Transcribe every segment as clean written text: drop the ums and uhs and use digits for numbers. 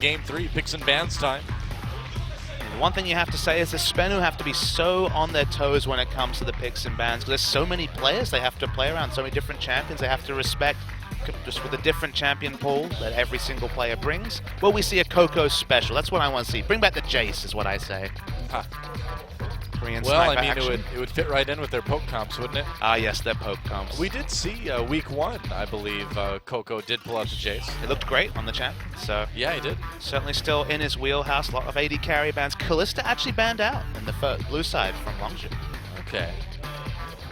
game 3, picks and bans time. One thing you have to say is the SBENU have to be so on their toes when it comes to the picks and bans, because there's so many players they have to play around, so many different champions they have to respect, just with a different champion pool that every single player brings. Will we see a Coco special? That's what I want to see. Bring back the Jace is what I say. Huh. Korean Well, sniper I mean, action. it would fit right in with their poke comps, wouldn't it? Ah, yes, they're poke comps. We did see week 1, I believe, Coco did pull out the Jace. It looked great on the champ, so Yeah, he did. certainly still in his wheelhouse. A lot of AD carry bans. Callista actually banned out in the blue side from Longzhu. Okay.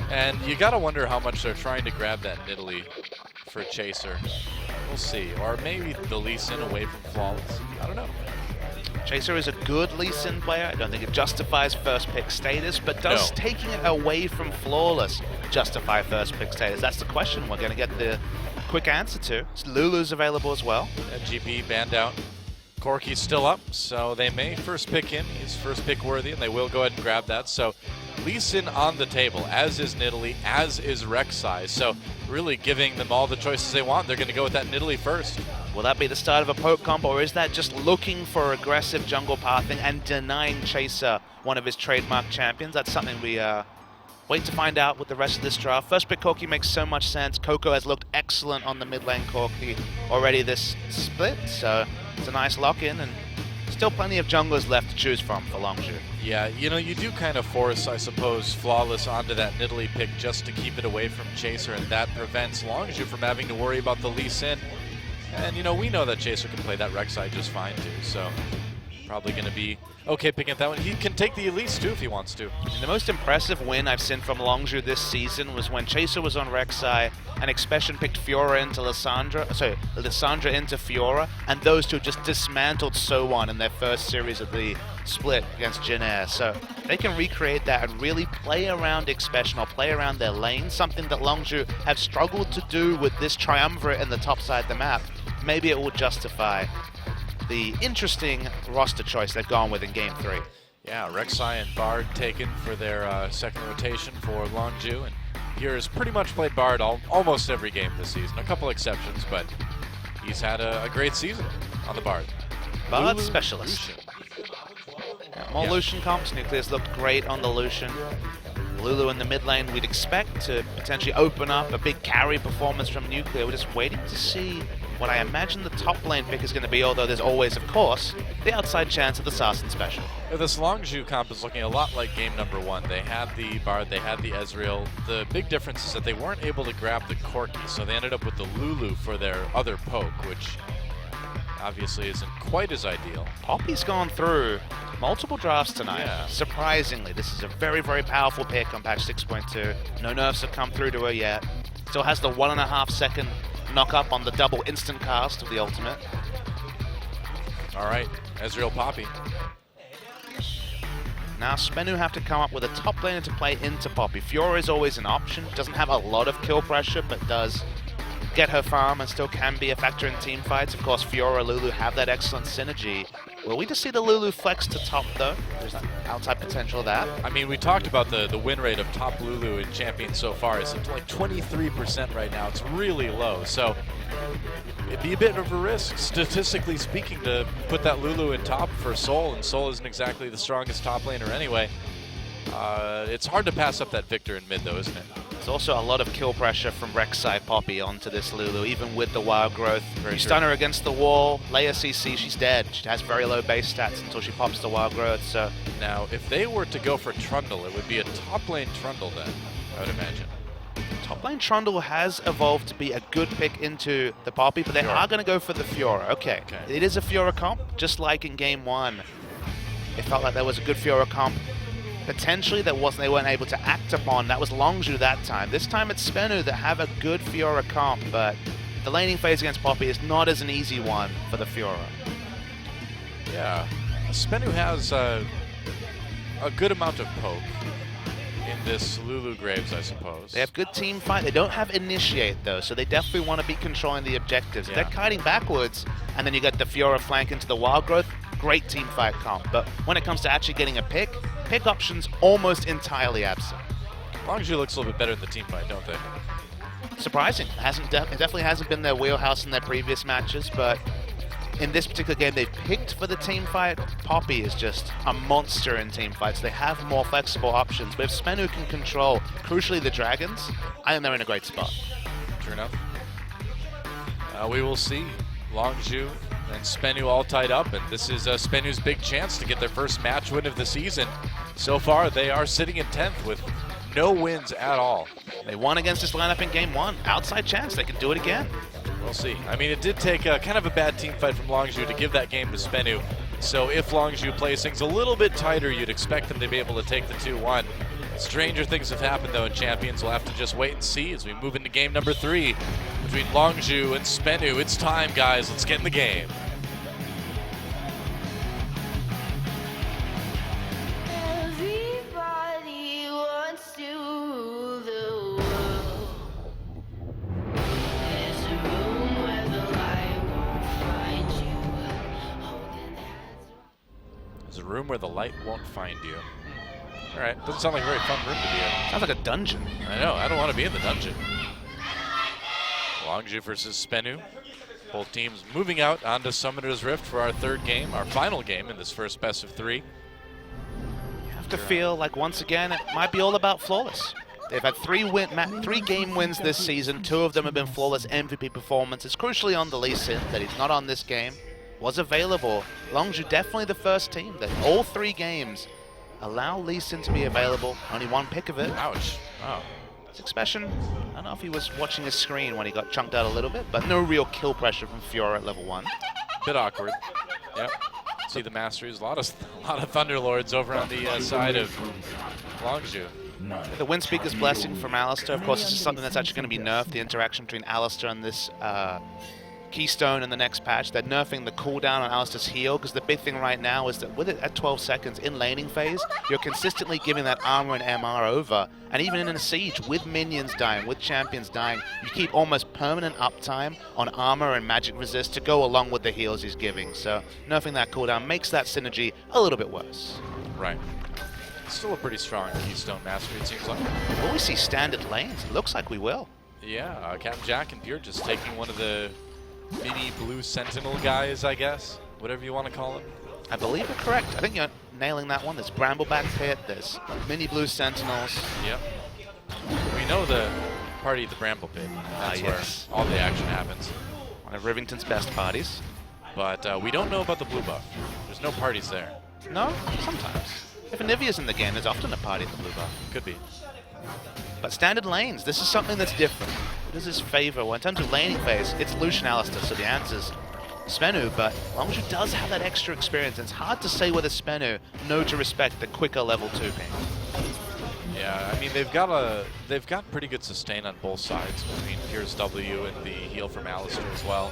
And you gotta wonder how much they're trying to grab that Nidalee for Chaser. We'll see. Or maybe the Lee Sin away from Flawless. I don't know. Chaser is a good Lee Sin player. I don't think it justifies first pick status, but does taking it away from Flawless justify first pick status? That's the question we're going to get the quick answer to. Lulu's available as well. And GP banned out. Corky's still up, so they may first pick him. He's first pick worthy, and they will go ahead and grab that. So Lee Sin on the table, as is Nidalee, as is Rek'Sai. So really giving them all the choices they want. They're going to go with that Nidalee first. Will that be the start of a poke comp, or is that just looking for aggressive jungle pathing and denying Chaser one of his trademark champions? That's something we wait to find out with the rest of this draft. First pick Corki makes so much sense. Coco has looked excellent on the mid lane Corki already this split, so it's a nice lock-in, and still plenty of junglers left to choose from for Longzhu. Yeah, you know, you do kind of force, I suppose, Flawless onto that Nidalee pick just to keep it away from Chaser, and that prevents Longzhu from having to worry about the Lee Sin. And, you know, we know that Chaser can play that Rek'Sai just fine, too, so probably going to be okay picking up that one. He can take the Elise, too, if he wants to. And the most impressive win I've seen from Longzhu this season was when Chaser was on Rek'Sai and Expression picked Fiora into Lissandra into Fiora, and those two just dismantled So1 in their first series of the split against Jin-Air. So they can recreate that and really play around Expression or play around their lane, something that Longzhu have struggled to do with this triumvirate in the top side of the map. Maybe it will justify the interesting roster choice they've gone with in Game 3. Yeah, Rek'Sai and Bard taken for their second rotation for Longzhu, and here has pretty much played Bard almost every game this season. A couple exceptions, but he's had a great season on the Bard. Bard Lulu, specialist. Lucian. More Lucian comps. Nucleus looked great on the Lucian. Lulu in the mid lane we'd expect to potentially open up a big carry performance from Nuclear. We're just waiting to see what I imagine the top lane pick is going to be, although there's always, of course, the outside chance of the Sarsen special. Yeah, this Longzhu comp is looking a lot like game number 1. They had the Bard, they had the Ezreal. The big difference is that they weren't able to grab the Corki, so they ended up with the Lulu for their other poke, which obviously isn't quite as ideal. Poppy's gone through multiple drafts tonight. Yeah. Surprisingly, this is a very, very powerful pick on patch 6.2. No nerfs have come through to her yet. Still has the 1.5 second knock up on the double instant cast of the ultimate. All right, Ezreal Poppy. Now SBENU have to come up with a top laner to play into Poppy. Fiora is always an option. Doesn't have a lot of kill pressure, but does get her farm and still can be a factor in team fights. Of course, Fiora, Lulu have that excellent synergy. Will we just see the Lulu flex to top, though? There's the outside potential of that. I mean, we talked about the win rate of top Lulu in Champions so far. It's like 23% right now. It's really low. So it'd be a bit of a risk, statistically speaking, to put that Lulu in top for Sol, and Sol isn't exactly the strongest top laner anyway. It's hard to pass up that Victor in mid, though, isn't it? There's also a lot of kill pressure from Rek'Sai Poppy onto this Lulu, even with the wild growth. You stun her against the wall, lay a CC, she's dead. She has very low base stats until she pops the wild growth. So now, if they were to go for Trundle, it would be a top lane Trundle then, I would imagine. Top lane Trundle has evolved to be a good pick into the Poppy, but they are going to go for the Fiora. Okay, it is a Fiora comp, just like in Game 1. It felt like there was a good Fiora comp. Potentially they weren't able to act upon. That was Longzhu that time. This time it's SBENU that have a good Fiora comp, but the laning phase against Poppy is not as an easy one for the Fiora. Yeah, SBENU has a good amount of poke in this Lulu Graves, I suppose. They have good team fight. They don't have initiate though, so they definitely want to be controlling the objectives. They're kiting backwards, and then you get the Fiora flank into the wild growth. Great team fight comp, but when it comes to actually getting a pick options almost entirely absent. Longzhu looks a little bit better in the team fight, don't they? Surprising. It definitely hasn't been their wheelhouse in their previous matches, but in this particular game they've picked for the team fight. Poppy is just a monster in team fights. They have more flexible options, but if SBENU can control, crucially, the dragons, I think they're in a great spot. True enough. We will see. Longzhu and SBENU all tied up, and this is SBENU's big chance to get their first match win of the season. So far, they are sitting in 10th with no wins at all. They won against this lineup in game 1. Outside chance, they can do it again. We'll see. I mean, it did take kind of a bad team fight from Longzhu to give that game to SBENU. So if Longzhu plays things a little bit tighter, you'd expect them to be able to take the 2-1. Stranger things have happened, though, in Champions. We'll have to just wait and see as we move into game number 3 between Longzhu and SBENU. It's time, guys. Let's get in the game. Everybody wants to rule the world. There's a room where the light won't find you. Holding hands. There's a room where the light won't find you. All right, doesn't sound like a very fun room to be in. Sounds like a dungeon. I know, I don't want to be in the dungeon. Longzhu versus SBENU. Both teams moving out onto Summoner's Rift for our third game, our final game in this first best of 3. You have to feel like, once again, it might be all about flawless. They've had 3 game wins this season. 2 of them have been flawless MVP performances. Crucially on the Lee Sin, that he's not on this game, was available. Longzhu definitely the first team that all 3 games allow Lee Sin to be available. Only 1 pick of it. Ouch. Wow. His expression, I don't know if he was watching his screen when he got chunked out a little bit, but no real kill pressure from Fiora at level 1. Bit awkward. Yep. See the Masteries. A lot of Thunderlords over on the side of Longzhu. The Windspeaker's Blessing from Alistar, of course, this is something that's actually going to be nerfed, the interaction between Alistar and this Keystone in the next patch. They're nerfing the cooldown on Alistar's heal, because the big thing right now is that with it at 12 seconds in laning phase, you're consistently giving that armor and MR over, and even in a siege, with minions dying, with champions dying, you keep almost permanent uptime on armor and magic resist to go along with the heals he's giving. So nerfing that cooldown makes that synergy a little bit worse. Right. Still a pretty strong Keystone Mastery, it seems like. Will we see standard lanes? It looks like we will. Yeah, Captain Jack and Pure just taking one of the mini blue sentinel guys, I guess, whatever you want to call it. I believe you're correct. I think you're nailing that one. There's Brambleback Pit, there's mini blue sentinels. Yep. We know the party at the Bramble Pit. That's yes. where all the action happens. One of Rivington's best parties. But we don't know about the blue buff. There's no parties there. No? Sometimes. If Anivia's in the game, there's often a party at the blue buff. Could be. But standard lanes, this is something that's different. What does this favor? Well, in terms of laning phase, it's Lucian Alistar, so the answer's SBENU, but Longzhu does have that extra experience, and it's hard to say whether SBENU know to respect the quicker level 2 ping. Yeah, I mean, they've got pretty good sustain on both sides between Pierce W and the heal from Alistar as well.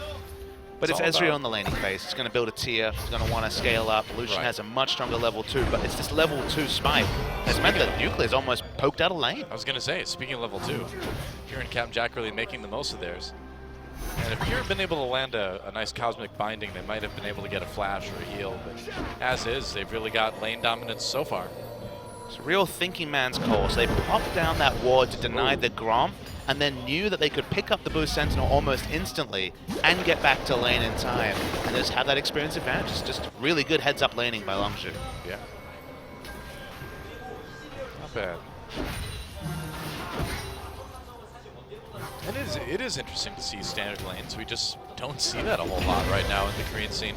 But It's it's all Ezreal about- on the laning phase. It's going to build a tier. It's going to want to scale up. Lucian Right. has a much stronger level 2, but it's this level 2 spike that's meant that Nuclear's almost poked out a lane. I was going to say, speaking of level 2, Pure and Captain Jack really making the most of theirs. And if Pure had been able to land a nice Cosmic Binding, they might have been able to get a flash or a heal. But as is, they've really got lane dominance so far. It's a real thinking man's call. So they popped down that ward to deny the Gromp, and then knew that they could pick up the Blue Sentinel almost instantly and get back to lane in time. And just have that experience advantage. It's just really good heads-up laning by Longzhu. Yeah. Not bad. And it is interesting to see standard lanes. We just don't see that a whole lot right now in the Korean scene.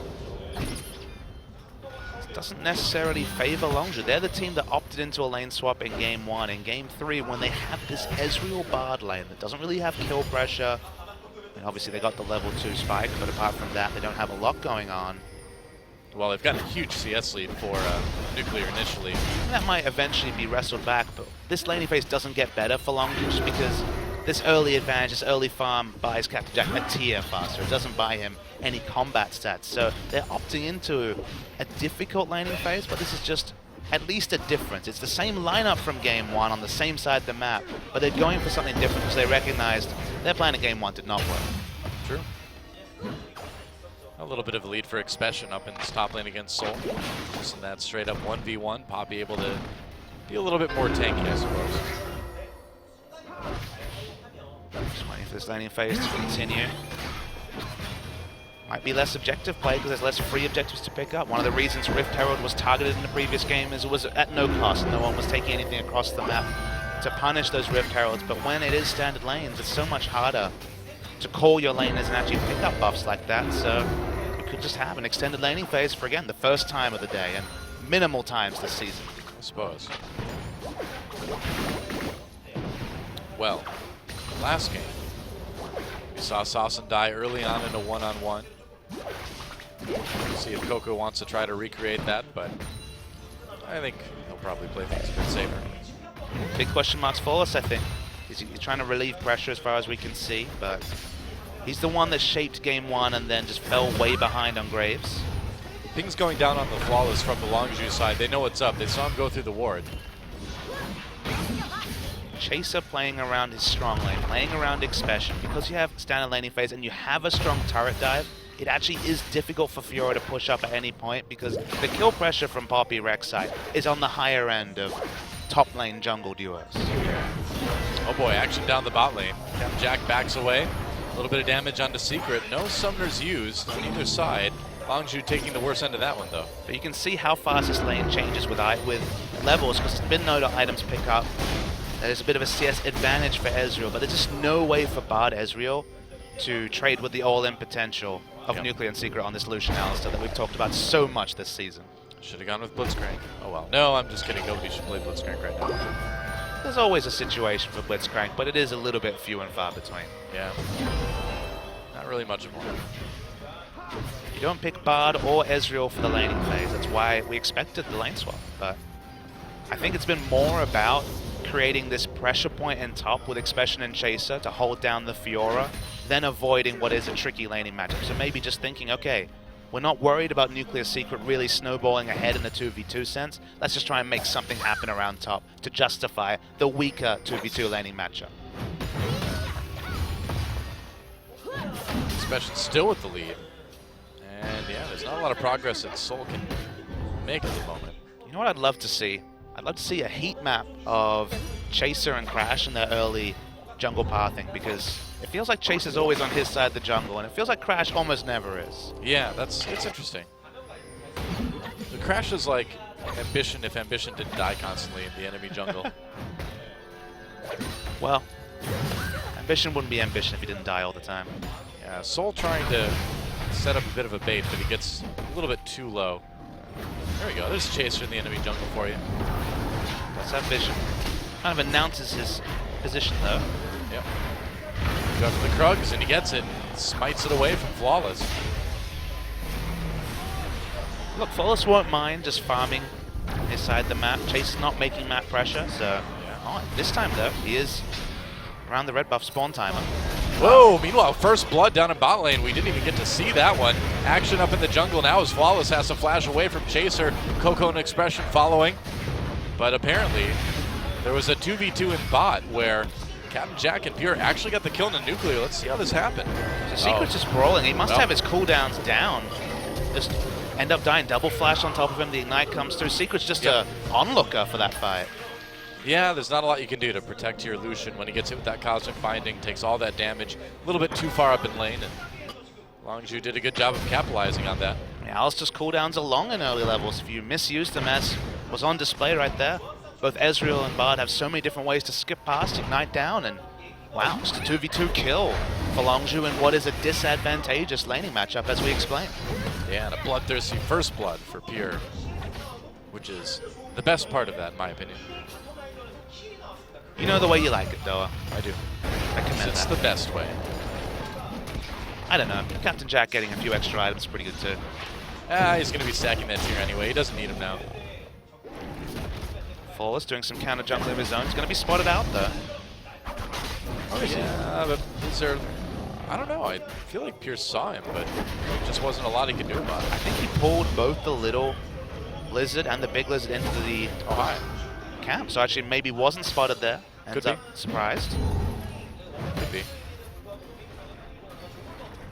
Doesn't necessarily favor Longzhu. They're the team that opted into a lane swap in game 1. In game 3, when they have this Ezreal Bard lane that doesn't really have kill pressure, and obviously they got the level 2 spike, but apart from that, they don't have a lot going on. Well, they've got a huge CS lead for Nuclear initially. And that might eventually be wrestled back, but this laning phase doesn't get better for Longzhu just because this early advantage, this early farm buys Captain Jack a tier faster. It doesn't buy him any combat stats. So they're opting into a difficult laning phase, but this is just at least a difference. It's the same lineup from game 1 on the same side of the map, but they're going for something different because they recognized their plan in game 1 did not work. True. A little bit of a lead for Expression up in this top lane against Soul. Just in that straight up 1v1. Poppy able to be a little bit more tanky, I suppose. Just waiting for this laning phase to continue. might be less objective play because there's less free objectives to pick up. One of the reasons Rift Herald was targeted in the previous game is it was at no cost. No one was taking anything across the map to punish those Rift Heralds. But when it is standard lanes, it's so much harder to call your laners and actually pick up buffs like that. So you could just have an extended laning phase for, again, the first time of the day and minimal times this season. I suppose. Well, last game, we saw Sawson die early on in a one-on-one. See if Coco wants to try to recreate that, but I think he'll probably play things a bit safer. Big question marks for us, I think. He's trying to relieve pressure as far as we can see, but he's the one that shaped game one and then just fell way behind on Graves. Things going down on the Flawless from the Longzhu side. They know what's up. They saw him go through the ward. Chaser playing around his strong lane, playing around Expression. Because you have standard laning phase and you have a strong turret dive, it actually is difficult for Fiora to push up at any point because the kill pressure from Poppy Rek'Sai is on the higher end of top lane jungle duos. Oh boy, action down the bot lane. Captain Jack backs away. A little bit of damage onto Secret. No summoners used on either side. Longzhu taking the worst end of that one though. But you can see how fast this lane changes with levels because there's been no items pick up. There's a bit of a CS advantage for Ezreal, but there's just no way for Bard Ezreal to trade with the all-in potential of Nuclear and Secret on this Lucian Alistar that we've talked about so much this season. Should have gone with Blitzcrank. Oh well. No, I'm just kidding. Nobody should play Blitzcrank right now. There's always a situation for Blitzcrank, but it is a little bit few and far between. Yeah. Not really much more. You don't pick Bard or Ezreal for the laning phase. That's why we expected the lane swap. But I think it's been more about creating this pressure point in top with Expression and Chaser to hold down the Fiora, then avoiding what is a tricky laning matchup. So maybe just thinking, okay, we're not worried about Nuclear Secret really snowballing ahead in the 2v2 sense. Let's just try and make something happen around top to justify the weaker 2v2 laning matchup. Expression still with the lead. And yeah, there's not a lot of progress that Soul can make at the moment. You know what I'd love to see? I'd love to see a heat map of Chaser and Crash in their early jungle pathing because it feels like Chaser's always on his side of the jungle and it feels like Crash almost never is. Yeah, it's interesting. The Crash is like Ambition if Ambition didn't die constantly in the enemy jungle. Well, Ambition wouldn't be Ambition if he didn't die all the time. Yeah, Soul trying to set up a bit of a bait, but he gets a little bit too low. There we go. There's Chaser in the enemy jungle for you. That's Ambition. Kind of announces his position though. Yep. Go for the Krugs and he gets it. Smites it away from Flawless. Look, Flawless won't mind just farming his side of the map. Chaser's not making map pressure, so this time though, he is around the red buff spawn timer. Whoa, meanwhile, first blood down in bot lane. We didn't even get to see that one. Action up in the jungle now as Flawless has to flash away from Chaser. Coco and Expression following. But apparently, there was a 2v2 in bot where Captain Jack and Pure actually got the kill in the Nuclear. Let's see how this happened. The Secret's just brawling. He must have his cooldowns down. Just end up dying. Double flash on top of him. The Ignite comes through. Secret's just a onlooker for that fight. Yeah, there's not a lot you can do to protect your Lucian when he gets hit with that Cosmic Binding, takes all that damage, a little bit too far up in lane, and Longzhu did a good job of capitalizing on that. Yeah, Alistar's cooldowns are long in early levels. If you misuse them, as was on display right there, both Ezreal and Bard have so many different ways to skip past, Ignite down, and wow, just a 2v2 kill for Longzhu in what is a disadvantageous laning matchup, as we explained. Yeah, and a bloodthirsty first blood for Pure, which is the best part of that, in my opinion. You know the way you like it, Doa. I do. I commend It's that. the best way. I don't know. Captain Jack getting a few extra items is pretty good too. He's going to be stacking that tier anyway. He doesn't need him now. Flawless doing some counter jungle of his own. He's going to be spotted out though. Yeah, but is there... I don't know. I feel like Pierce saw him, but there just wasn't a lot he could do about it. I think he pulled both the little lizard and the big lizard into the camp, so actually maybe wasn't spotted there. Ends up surprised. Could be.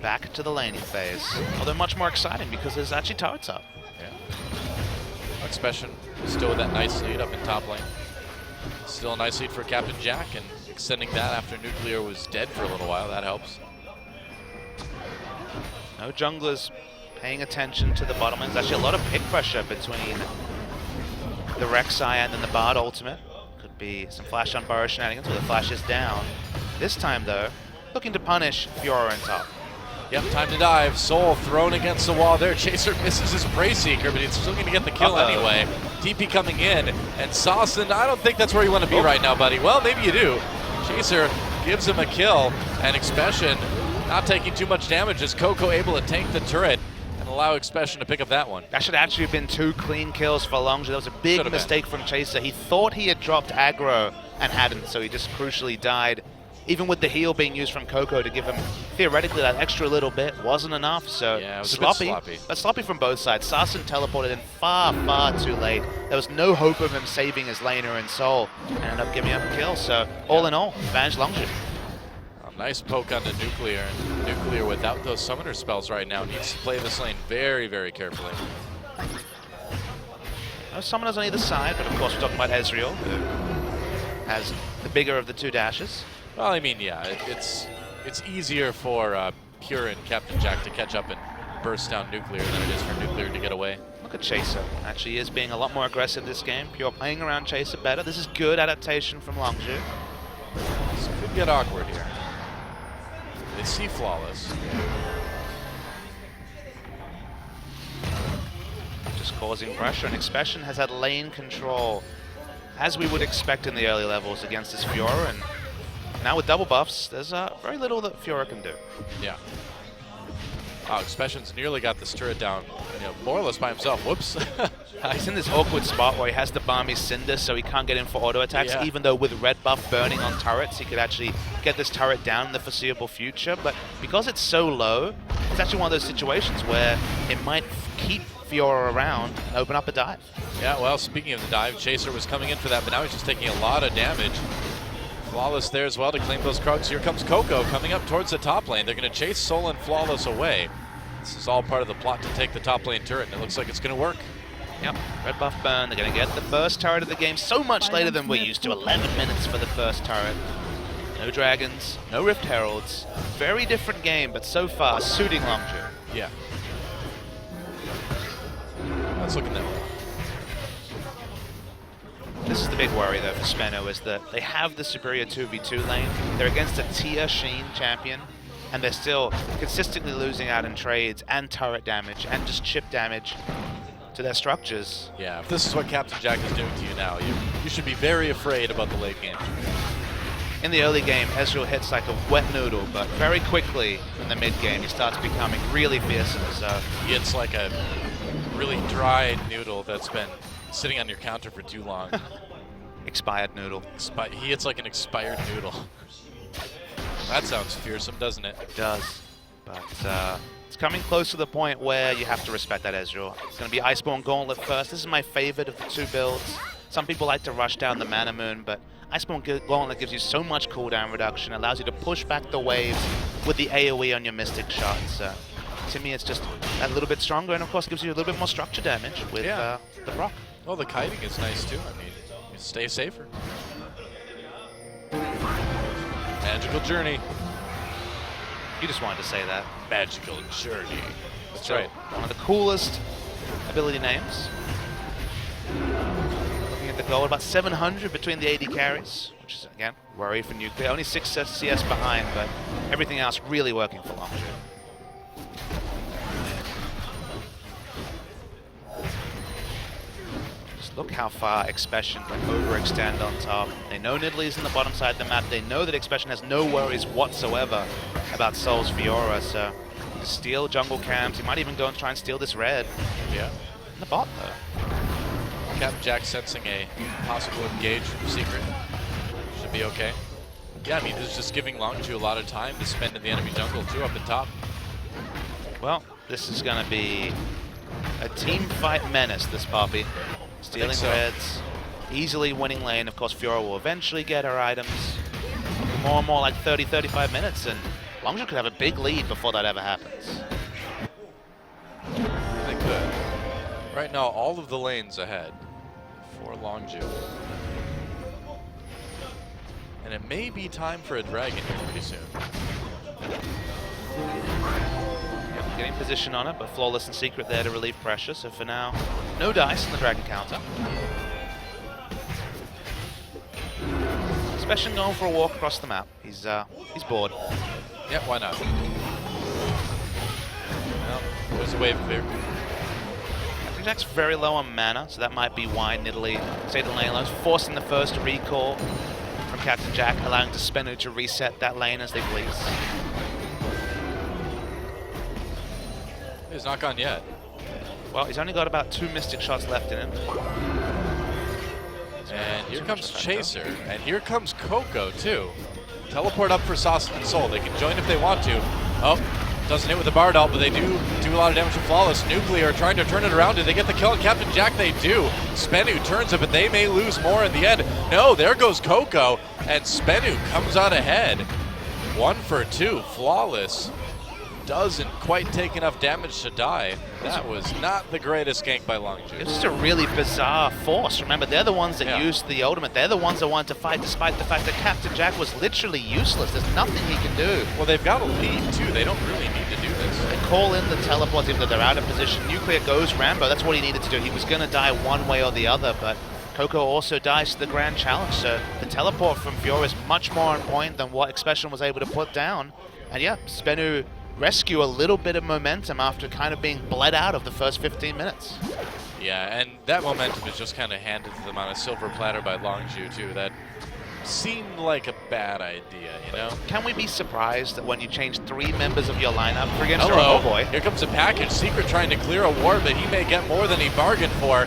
Back to the laning phase, although much more exciting because there's actually turrets up. Yeah. Expression still with that nice lead up in top lane. Still a nice lead for Captain Jack, and extending that after Nuclear was dead for a little while. That helps. No junglers paying attention to the bottom lane. There's actually a lot of pick pressure between the Rek'Sai and then the Bard ultimate. Could be some flash on burrow shenanigans where the flash is down. This time though, looking to punish Fiora in top. Yep, time to dive. Soul thrown against the wall there. Chaser misses his Prey Seeker, but he's still going to get the kill anyway. TP coming in, and Saucin, I don't think that's where you want to be right now, buddy. Well, maybe you do. Chaser gives him a kill, and Expression not taking too much damage as Coco able to tank the turret and allow Expression to pick up that one. That should actually have been 2 clean kills for Longzhu. That was a big mistake from Chaser. He thought he had dropped aggro and hadn't, so he just crucially died. Even with the heal being used from Coco to give him, theoretically, that extra little bit wasn't enough. So yeah, it was sloppy, a bit sloppy. But sloppy from both sides. Saucin teleported in far, far too late. There was no hope of him saving his laner and Soul, and ended up giving up a kill. So all in all, advantage Longzhu. A nice poke onto Nuclear, and Nuclear without those summoner spells right now needs to play this lane very, very carefully. No summoners on either side, but of course we're talking about Ezreal, who has the bigger of the 2 dashes. Well, I mean, yeah, it's easier for Pure and Captain Jack to catch up and burst down Nuclear than it is for Nuclear to get away. Look at Chaser. Actually is being a lot more aggressive this game. Pure playing around Chaser better. This is good adaptation from Longzhu. This could get awkward here. They see Flawless. Just causing pressure, and Expression has had lane control, as we would expect in the early levels against this Fiora, and now with double buffs, there's very little that Fiora can do. Yeah. Oh, Expression's nearly got this turret down, more or less by himself. Whoops. He's in this awkward spot where he has to farm his Cinder, so he can't get in for auto attacks, Yeah. even though with red buff burning on turrets, he could actually get this turret down in the foreseeable future. But because it's so low, it's actually one of those situations where it might keep Fiora around and open up a dive. Yeah, well, speaking of the dive, Chaser was coming in for that, but now he's just taking a lot of damage. Flawless there as well to claim those Krugs. Here comes Coco coming up towards the top lane. They're going to chase Soul and Flawless away. This is all part of the plot to take the top lane turret, and it looks like it's going to work. Yep, red buff burn. They're going to get the first turret of the game so much later than we're used to. 11 minutes for the first turret. No dragons, no Rift Heralds. Very different game, but so far suiting Longzhu. Yeah. Let's look at that. This is the big worry, though, for SBENU, is that they have the superior 2v2 lane. They're against a tier Sheen champion, and they're still consistently losing out in trades and turret damage and just chip damage to their structures. Yeah, if this is what Captain Jack is doing to you now, you should be very afraid about the late game. In the early game, Ezreal hits like a wet noodle, but very quickly in the mid game, he starts becoming really fearsome. So It's like a really dry noodle that's been sitting on your counter for too long. expired noodle. He hits like an expired noodle. That sounds fearsome, doesn't it? It does, but it's coming close to the point where you have to respect that Ezreal. It's going to be Iceborne Gauntlet first. This is my favorite of the 2 builds. Some people like to rush down the Mana Moon, but Iceborne Gauntlet gives you so much cooldown reduction, allows you to push back the waves with the AoE on your Mystic shots. To me, it's just a little bit stronger, and of course gives you a little bit more structure damage with the proc. Well, the kiting is nice too. I mean, you stay safer. Magical Journey. You just wanted to say that. Magical Journey. That's So, right. one of the coolest ability names. Looking at the goal, about 700 between the AD carries, which is, again, worry for Nuclear. Only 6 CS behind, but everything else really working for Longzhu. Just look how far Expression can overextend on top. They know Nidalee's in the bottom side of the map. They know that Expression has no worries whatsoever about Soul's Fiora, so just steal jungle camps. He might even go and try and steal this red. Yeah. In the bot, though. Captain Jack sensing a possible engage from Secret. Should be okay. Yeah, I mean, this is just giving Longzhu a lot of time to spend in the enemy jungle too up at top. Well, this is going to be a team fight menace, this Poppy. Stealing so. reds, easily winning lane. Of course, Fiora will eventually get her items. More and more like 30, 35 minutes, and Longzhu could have a big lead before that ever happens. They could. Right now, all of the lanes ahead for Longzhu. And it may be time for a dragon here pretty soon. getting position on it, but Flawless and Secret there to relieve pressure. So for now, no dice in the Dragon counter. Special going for a walk across the map. He's bored. Yeah, why not? Well, there's a wave clear. Captain Jack's very low on mana, so that might be why Nidalee stayed in lane alone, forcing the first recall from Captain Jack, allowing SBENU to reset that lane as they please. He's not gone yet. Well, he's only got about 2 Mystic shots left in him. And here comes Chaser, and here comes Coco too. Teleport up for Sauce and Soul. They can join if they want to. Oh, doesn't hit with the Bard ult, but they do a lot of damage to Flawless. Nuclear trying to turn it around. Did they get the kill on Captain Jack? They do. SBENU turns it, but they may lose more in the end. No, there goes Coco, and SBENU comes out ahead. 1 for 2. Flawless doesn't quite take enough damage to die. That was not the greatest gank by Longzhu. It's just a really bizarre force. Remember, they're the ones that used the ultimate. They're the ones that wanted to fight, despite the fact that Captain Jack was literally useless. There's nothing he can do. Well, they've got a lead too. They don't really need to do this. They call in the teleport, even though they're out of position. Nuclear goes Rambo. That's what he needed to do. He was going to die one way or the other, but Coco also dies to the Grand Challenge. So the teleport from Fiora is much more on point than what Expression was able to put down. And yeah, SBENU rescue a little bit of momentum after kind of being bled out of the first 15 minutes. Yeah, and that momentum is just kind of handed to them on a silver platter by Longzhu too. That seemed like a bad idea, you know? Can we be surprised that when you change 3 members of your lineup for against Hello. oh boy. Here comes a package. Secret trying to clear a ward, but he may get more than he bargained for.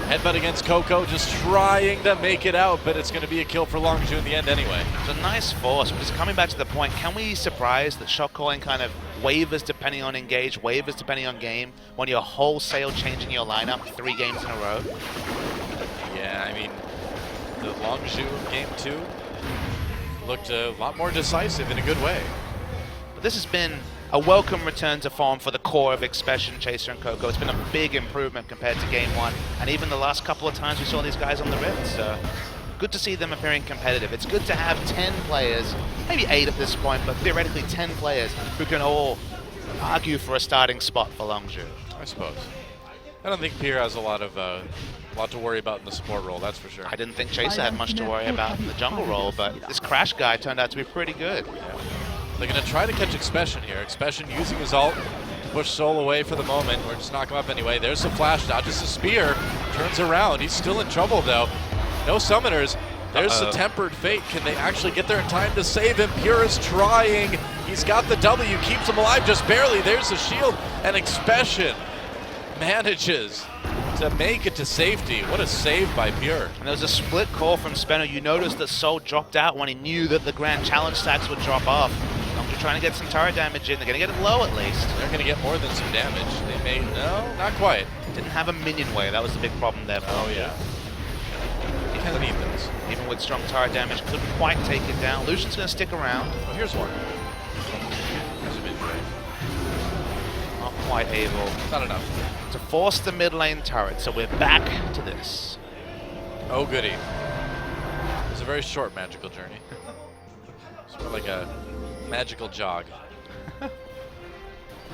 Headbutt against Coco, just trying to make it out, but it's going to be a kill for Longzhu in the end anyway. It's a nice force, but just coming back to the point, can we be surprised that shot calling kind of wavers depending on engage, wavers depending on game, when you're wholesale changing your lineup 3 games in a row? Yeah, I mean, the Longzhu game 2 looked a lot more decisive in a good way. But this has been a welcome return to form for the core of Expression, Chaser, and Coco. It's been a big improvement compared to game 1, and even the last couple of times we saw these guys on the Rift, so good to see them appearing competitive. It's good to have 10 players, maybe 8 at this point, but theoretically 10 players who can all argue for a starting spot for Longzhu. I suppose. I don't think Pierre has a lot to worry about in the support role, that's for sure. I didn't think Chaser had much to worry about in the jungle role, but this Crash guy turned out to be pretty good. Yeah. They're going to try to catch Expression here. Expression using his ult to push Soul away for the moment, or just knock him up anyway. There's the flash, dodges a spear, turns around. He's still in trouble though. No summoners. There's the Tempered Fate. Can they actually get there in time to save him? Pure is trying. He's got the W, keeps him alive just barely. There's the shield, and Expression manages to make it to safety. What a save by Pure. And there was a split call from SBENU. You noticed that Soul dropped out when he knew that the Grand Challenge stacks would drop off. Longzhu trying to get some turret damage in. They're going to get it low at least. They're going to get more than some damage. They may, no, not quite. Didn't have a minion wave. That was the big problem there. Oh yeah. You kind of need those. Even with strong turret damage, couldn't quite take it down. Lucian's going to stick around. Oh, here's one. There's a mid-range. Not quite able Not enough. to force the mid lane turret. So we're back to this. Oh goody. It was a very short magical journey. It's more like a magical jog.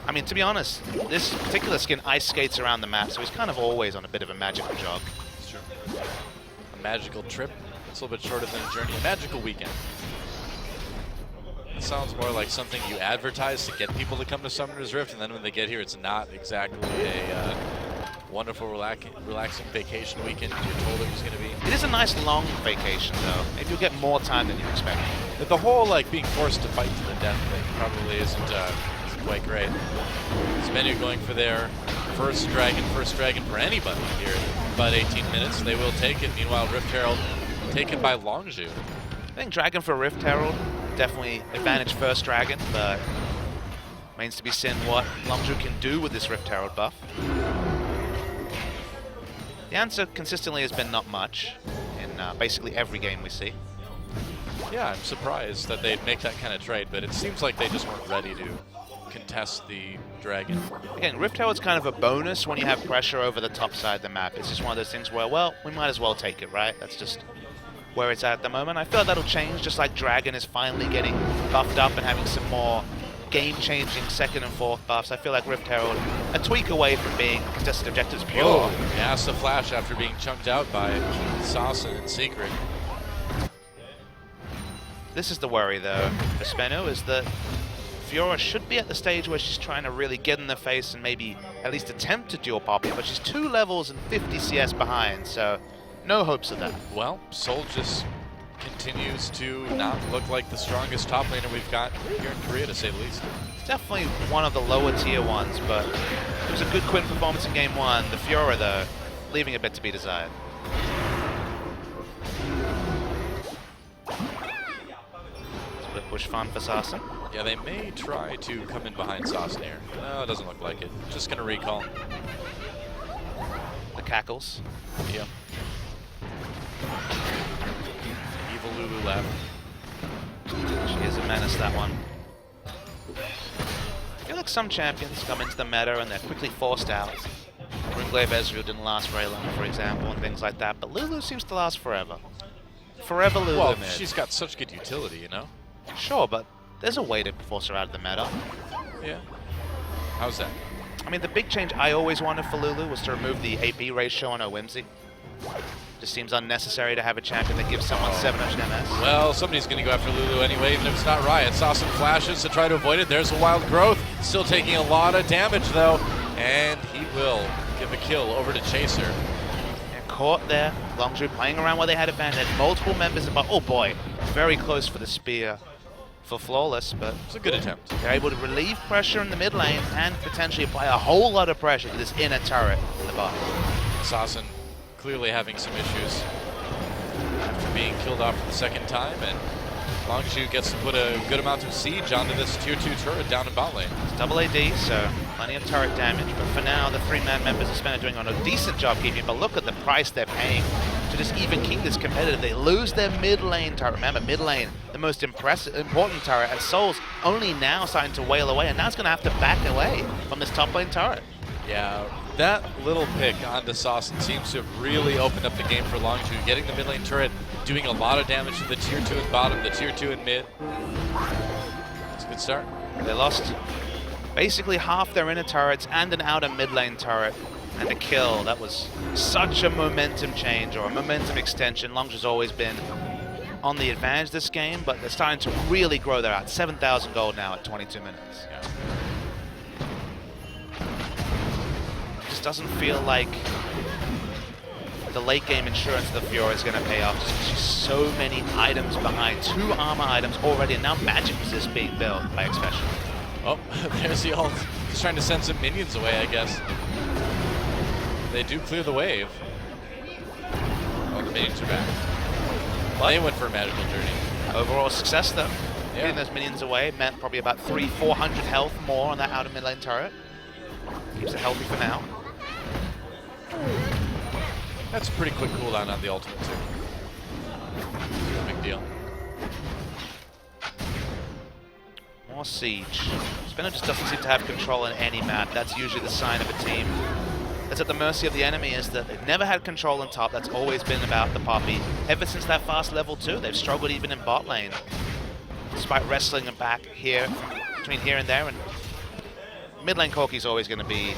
I mean, to be honest, this particular skin ice skates around the map, so he's kind of always on a bit of a magical jog. It's true. A magical trip. It's a little bit shorter than a journey. A magical weekend. It sounds more like something you advertise to get people to come to Summoner's Rift, and then when they get here, it's not exactly a wonderful, relaxing vacation weekend you're told it was going to be. It is a nice long vacation, though. Maybe you'll get more time than you expect. But the whole like being forced to fight to the death thing probably isn't quite great. SBENU going for their first dragon for anybody here in about 18 minutes. They will take it. Meanwhile, Rift Herald taken by Longzhu. I think Dragon for Rift Herald, definitely advantage first Dragon, but remains to be seen what Longzhu can do with this Rift Herald buff. The answer consistently has been not much in basically every game we see. Yeah, I'm surprised that they'd make that kind of trade, but it seems like they just weren't ready to contest the dragon. Again, Rift Herald's kind of a bonus when you have pressure over the top side of the map. It's just one of those things where, well, we might as well take it, right? That's just where it's at the moment. I feel that'll change, just like Dragon is finally getting buffed up and having some more game-changing second and fourth buffs. I feel like Rift Herald a tweak away from being contested objectives pure. Oh, he has the flash after being chunked out by Saucon in secret. This is the worry, though, for SBENU, is that Fiora should be at the stage where she's trying to really get in the face and maybe at least attempt to dual Poppy, but she's 2 levels and 50 CS behind, so no hopes of that. Well, Seoul just continues to not look like the strongest top laner we've got here in Korea, to say the least. It's definitely one of the lower tier ones, but it was a good Quinn performance in game 1. The Fiora, though, leaving a bit to be desired. It's a bit push fun for Saucon. Yeah, they may try to come in behind Saucon here. No, it doesn't look like it. Just gonna recall. The cackles. Yeah. Evil Lulu left. She is a menace, that one. I feel like some champions come into the meta and they're quickly forced out. Ringglaive Ezreal didn't last very long, for example, and things like that, but Lulu seems to last forever. Forever Lulu Well, mid. she's got such good utility, you know? Sure, but there's a way to force her out of the meta. Yeah. How's that? I mean, the big change I always wanted for Lulu was to remove the AP ratio on her Whimsy. Just seems unnecessary to have a champion that gives someone 700 MS. Well, somebody's going to go after Lulu anyway, even if it's not Riot. Saucon flashes to try to avoid it. There's a wild growth. Still taking a lot of damage, though. And he will give a kill over to Chaser. And caught there. Longzhu playing around where they had advantage. Multiple members above. Oh boy, very close for the spear for Flawless, but It's a good attempt. they're able to relieve pressure in the mid lane and potentially apply a whole lot of pressure to this inner turret in the bottom. Saucon clearly having some issues after being killed off for the second time, and Longzhu gets to put a good amount of siege onto this tier 2 turret down in bot lane. It's double AD, so plenty of turret damage, but for now the 3-man members of SBENU are doing on a decent job keeping it, but look at the price they're paying to just even keep this competitive. They lose their mid lane turret. Remember, mid lane, the most important turret, and Soul's only now starting to wail away, and now it's going to have to back away from this top lane turret. Yeah, that little pick onto Saucon seems to have really opened up the game for Longzhu, getting the mid lane turret, doing a lot of damage to the tier 2 in bottom, the tier 2 in mid. It's a good start. They lost basically half their inner turrets and an outer mid lane turret, and a kill. That was such a momentum change, or a momentum extension. Longzhu's always been on the advantage this game, but they're starting to really grow their out. 7,000 gold now at 22 minutes. Yeah. Just doesn't feel like the late game insurance of the Fiora is going to pay off. Just so many items behind. 2 armor items already, and now magic resist being built by Expression. Oh, there's the ult. Just trying to send some minions away, I guess. They do clear the wave. Oh, the minions are back. Well, they went for a magical journey. Overall success though. Yeah. Getting those minions away meant probably about 300-400 health more on that outer mid lane turret. Keeps it healthy for now. That's a pretty quick cooldown on the ultimate, too. No big deal. More siege. SBENU just doesn't seem to have control in any map. That's usually the sign of a team that's at the mercy of the enemy, is that they've never had control on top. That's always been about the Poppy. Ever since that fast level 2, they've struggled even in bot lane. Despite wrestling them back here, between here and there, and mid lane Corki's always going to be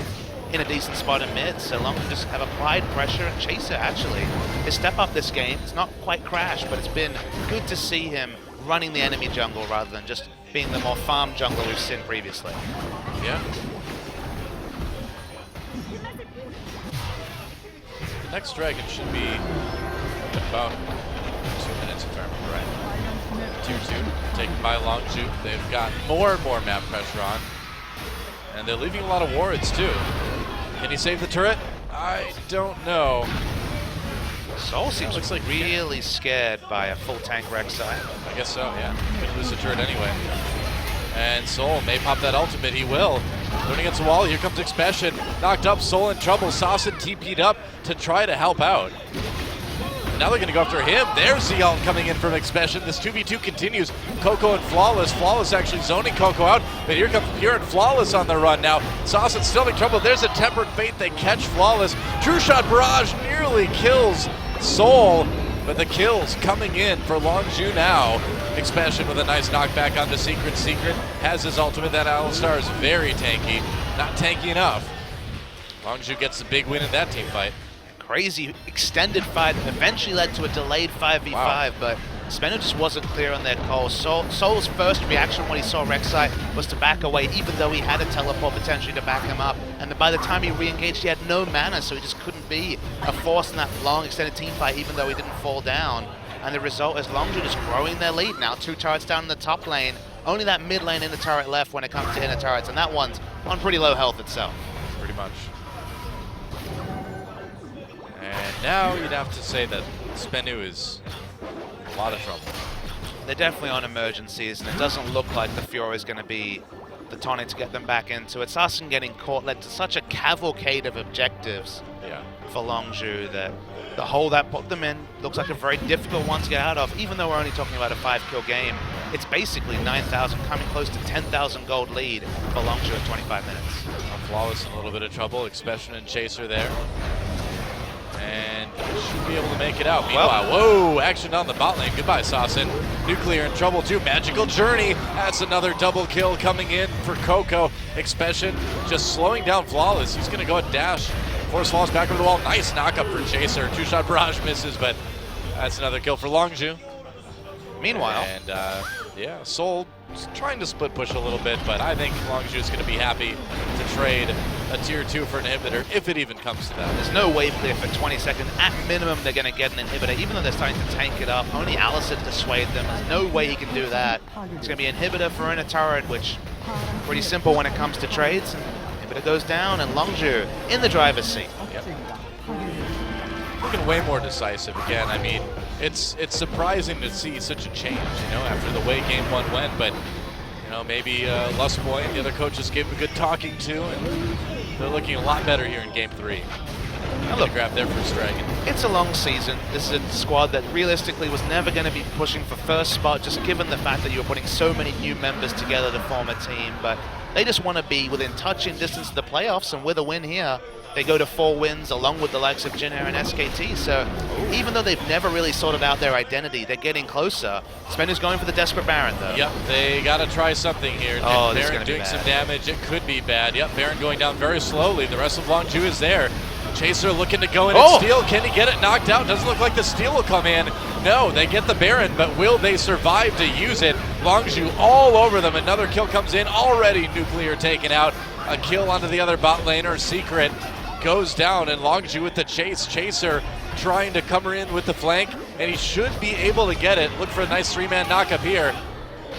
in a decent spot in mid, so long as they just have applied pressure. And Chaser, actually, his step up this game, it's not quite Crash, but it's been good to see him running the enemy jungle rather than just being the more farm jungler we've seen previously. Yeah. The next dragon should be about 2 minutes, if I remember right. Tier 2, taken by Longzhu. They've got more and more map pressure on. And they're leaving a lot of wards, too. Can he save the turret? I don't know. Soul seems looks like really scared by a full tank Rek'Sai. I guess so, yeah. Gonna lose the turret anyway. And Soul may pop that ultimate. He will. Going against the wall. Here comes Expression. Knocked up. Soul in trouble. Saucon TP'd up to try to help out. And now they're going to go after him. There's the ult coming in from Expression. This 2v2 continues. Coco and Flawless. Flawless actually zoning Coco out. But here comes Pure and Flawless on the run now. Saucon still in trouble. There's a tempered fate. They catch Flawless. True Shot Barrage nearly kills Soul. But the kills coming in for Longzhu now. Expansion with a nice knockback onto Secret. Secret has his ultimate. That Alistar is very tanky. Not tanky enough. Longzhu gets the big win in that team fight. Crazy extended fight that eventually led to a delayed 5v5, Wow. but SBENU just wasn't clear on their call. Soul's first reaction when he saw Rek'Sai was to back away, even though he had a teleport potentially to back him up. And by the time he re-engaged, he had no mana, so he just couldn't be a force in that long extended team fight, even though he didn't fall down. And the result is Longzhu just growing their lead now. 2 turrets down in the top lane. Only that mid lane inner turret left when it comes to inner turrets, and that one's on pretty low health itself. Pretty much. And now you'd have to say that SBENU is in a lot of trouble. They're definitely on emergencies, and it doesn't look like the Fury is going to be the tonic to get them back into it. Sassen getting caught led to such a cavalcade of objectives for Longzhu that the hole that put them in looks like a very difficult one to get out of, even though we're only talking about a 5-kill game. It's basically 9,000, coming close to 10,000 gold lead for Longzhu in 25 minutes. Flawless in a little bit of trouble. Expression and Chaser there. And should be able to make it out. Meanwhile, whoa, action on the bot lane. Goodbye, Sassen. Nuclear in trouble too. Magical Journey. That's another double kill coming in for Coco. Expression just slowing down Flawless. He's going to go and dash. Force falls back over the wall. Nice knockup for Chaser. 2-shot barrage misses, but that's another kill for Longzhu. Meanwhile, and yeah, Soul trying to split push a little bit, but I think Longzhu is going to be happy to trade a tier 2 for an inhibitor, if it even comes to that. there's no wave clear for 20 seconds. At minimum, they're going to get an inhibitor, even though they're starting to tank it up. Only Allison dissuade them. There's no way he can do that. It's going to be inhibitor for inner turret, which pretty simple when it comes to trades. And inhibitor goes down, and Longzhu in the driver's seat. Yep. Looking way more decisive again. I mean, it's surprising to see such a change, you know, after the way game 1 went, but you know, maybe Lustboy and the other coaches gave him a good talking to, and they're looking a lot better here in game 3. Look, grab their first dragon. It's a long season. This is a squad that realistically was never going to be pushing for first spot, just given the fact that you were putting so many new members together to form a team. But they just want to be within touching distance of the playoffs, and with a win here, they go to 4 wins along with the likes of Jin Air and SKT. So even though they've never really sorted out their identity, they're getting closer. SBENU's going for the desperate Baron, though. Yep, they got to try something here. Oh, Baron doing some damage. It could be bad. Yep, Baron going down very slowly. The rest of Longzhu is there. Chaser looking to go in and steal. Can he get it knocked out? Doesn't look like the steal will come in. No, they get the Baron, but will they survive to use it? Longzhu all over them. Another kill comes in. Already Nuclear taken out. A kill onto the other bot laner. Secret goes down, and Longzhu with the chase. Chaser trying to come in with the flank, and he should be able to get it. Look for a nice 3-man knockup here.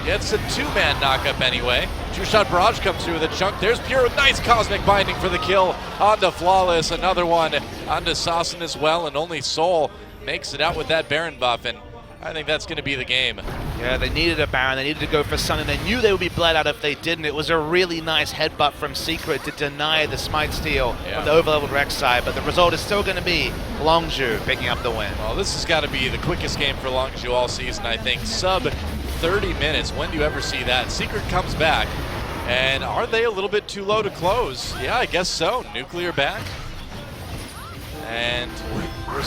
Gets a 2-man knockup anyway. 2-shot barrage comes through with a chunk. There's Pure with nice cosmic binding for the kill onto Flawless. Another one onto Sassen as well, and only Soul makes it out with that Baron buff, and I think that's going to be the game. Yeah, they needed a Baron. They needed to go for Sun, and they knew they would be bled out if they didn't. It was a really nice headbutt from Secret to deny the smite steal from the overleveled Rek'Sai, but the result is still going to be Longzhu picking up the win. Well, this has got to be the quickest game for Longzhu all season, I think. Sub 30 minutes. When do you ever see that? Secret comes back, and are they a little bit too low to close? Yeah, I guess so. Nuclear back, and we're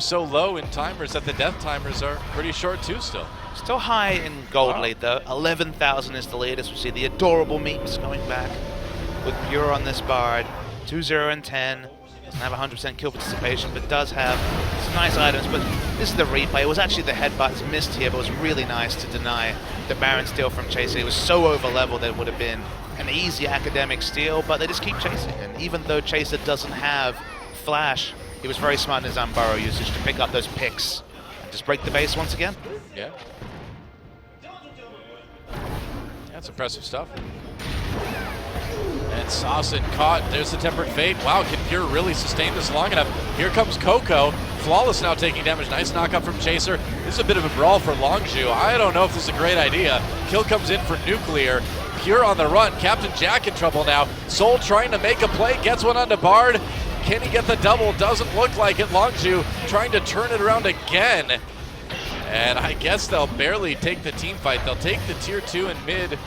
so low in timers that the death timers are pretty short too still. Still high in gold lead though. 11,000 is the latest. We see the adorable memes going back with Pure on this Bard. 2-0 and 10. Doesn't have 100% kill participation, but does have some nice items. But this is the replay. It was actually the headbutts missed here, but it was really nice to deny the Baron steal from Chaser. It was so over level that it would have been an easy academic steal, but they just keep chasing. And even though Chaser doesn't have Flash, he was very smart in his Unburrow usage to pick up those picks and just break the base once again. Yeah. That's impressive stuff. And Sassen caught. There's the Tempered Fate. Wow, can Pure really sustain this long enough? Here comes Coco. Flawless now taking damage. Nice knockup from Chaser. This is a bit of a brawl for Longzhu. I don't know if this is a great idea. Kill comes in for Nuclear. Pure on the run. Captain Jack in trouble now. Soul trying to make a play. Gets one onto Bard. Can he get the double? Doesn't look like it. Longzhu trying to turn it around again. And I guess they'll barely take the team fight. They'll take the tier 2 and mid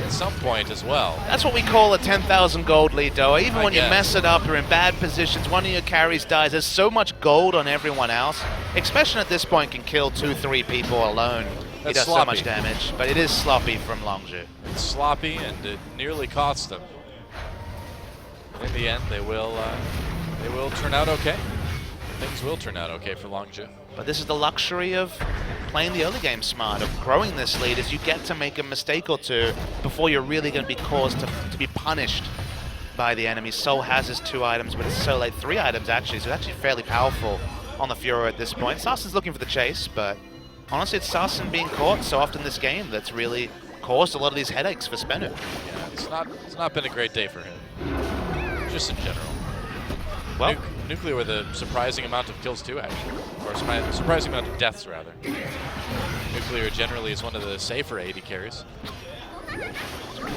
at some point as well. That's what we call a 10,000 gold lead, though. Even I when you guess. mess it up, you're in bad positions, one of your carries dies, there's so much gold on everyone else. Expression at this point can kill 2-3 people alone. He That's does so sloppy. much damage, but it is sloppy from Longzhu. It's sloppy, and it nearly cost them. In the end, they will turn out okay. Things will turn out okay for Longzhu. But this is the luxury of playing the early game smart, of growing this lead, is you get to make a mistake or two before you're really going to be caused to be punished by the enemy. Soul has his 2 items, but it's so late, 3 items actually, so it's actually fairly powerful on the Fiora at this point. Sarsen's looking for the chase, but honestly it's Sarsen being caught so often this game that's really caused a lot of these headaches for SBENU. Yeah, it's not been a great day for him, just in general. Well, Nuclear with a surprising amount of kills too, actually, or surprising amount of deaths rather. Nuclear generally is one of the safer AD carries.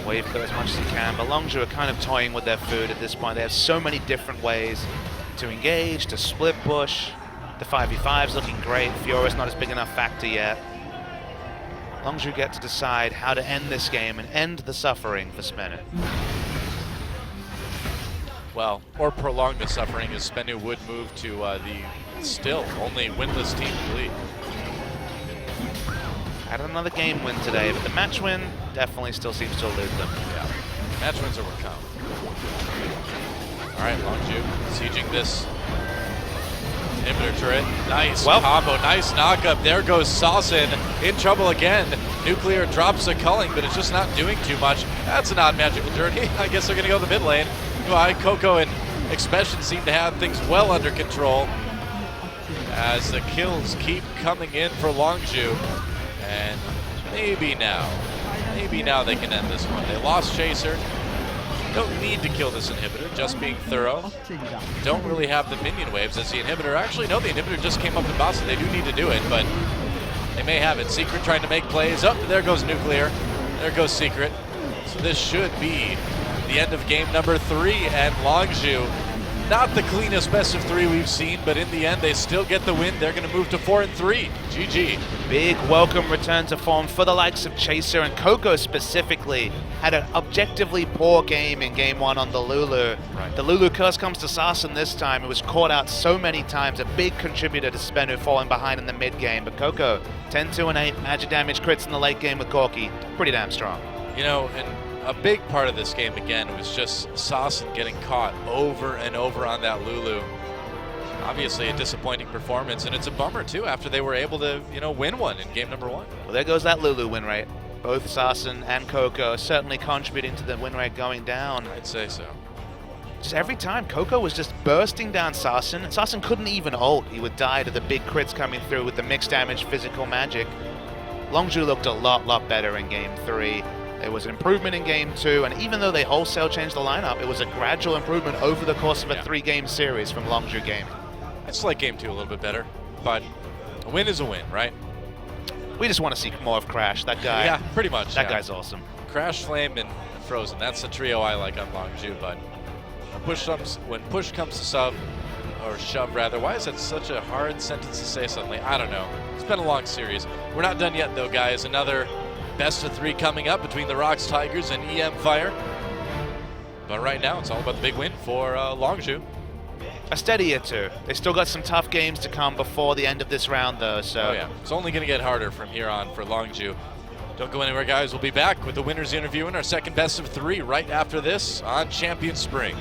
wave go as much as he can, but Longzhu are kind of toying with their food at this point. They have so many different ways to engage, to split push. The 5v5's looking great. Fiora's not as big enough factor yet. Longzhu get to decide how to end this game and end the suffering for SBENU. Well, or prolong the suffering, as SBENU would move to the still only winless team in the league. Had another game win today, but the match win definitely still seems to elude them. Yeah, match wins are what count. All right, Longzhu sieging this inhibitor turret. Nice combo, nice knockup. There goes Saucin in trouble again. Nuclear drops a culling, but it's just not doing too much. That's an odd magical journey. I guess they're going to go to the mid lane. Why, Coco and Expression seem to have things well under control as the kills keep coming in for Longzhu. And maybe now they can end this one. They lost Chaser. Don't need to kill this inhibitor, just being thorough. Don't really have the minion waves as the inhibitor. Actually, no, the inhibitor just came up to boss, and they do need to do it, but they may have it. Secret trying to make plays. Oh, there goes Nuclear. There goes Secret. So this should be the end of game number 3, and Longzhu, not the cleanest best of 3 we've seen, but in the end they still get the win. They're going to move to 4-3. GG. Big welcome return to form for the likes of Chaser, and Coco specifically had an objectively poor game in game 1 on the Lulu. Right. The Lulu curse comes to Sarsen this time. It was caught out so many times, a big contributor to SBENU falling behind in the mid game. But Coco, 10-2-8, magic damage crits in the late game with Corki. Pretty damn strong. You know, and a big part of this game, again, was just Saucin getting caught over and over on that Lulu. Obviously a disappointing performance, and it's a bummer, too, after they were able to, you know, win one in game number 1. Well, there goes that Lulu win rate. Both Sarsen and Coco certainly contributing to the win rate going down. I'd say so. Just every time, Coco was just bursting down Sarsen. Sarsen couldn't even ult. He would die to the big crits coming through with the mixed damage, physical magic. Longzhu looked a lot better in game 3. There was an improvement in game 2, and even though they wholesale changed the lineup, it was a gradual improvement over the course of a 3-game series from Longzhu game. I just like game 2 a little bit better, but a win is a win, right? We just want to see more of Crash. That guy. Yeah, pretty much. That guy's awesome. Crash, Flame, and Frozen. That's the trio I like on Longzhu, but when push comes to shove rather. Why is that such a hard sentence to say suddenly? I don't know. It's been a long series. We're not done yet, though, guys. Another best of 3 coming up between the Rocks Tigers and EM Fire. But right now, it's all about the big win for Longzhu. A steady year 2. They still got some tough games to come before the end of this round, though. So. Oh yeah, it's only going to get harder from here on for Longzhu. Don't go anywhere, guys. We'll be back with the winners interview in our second best of 3 right after this on Champion Spring.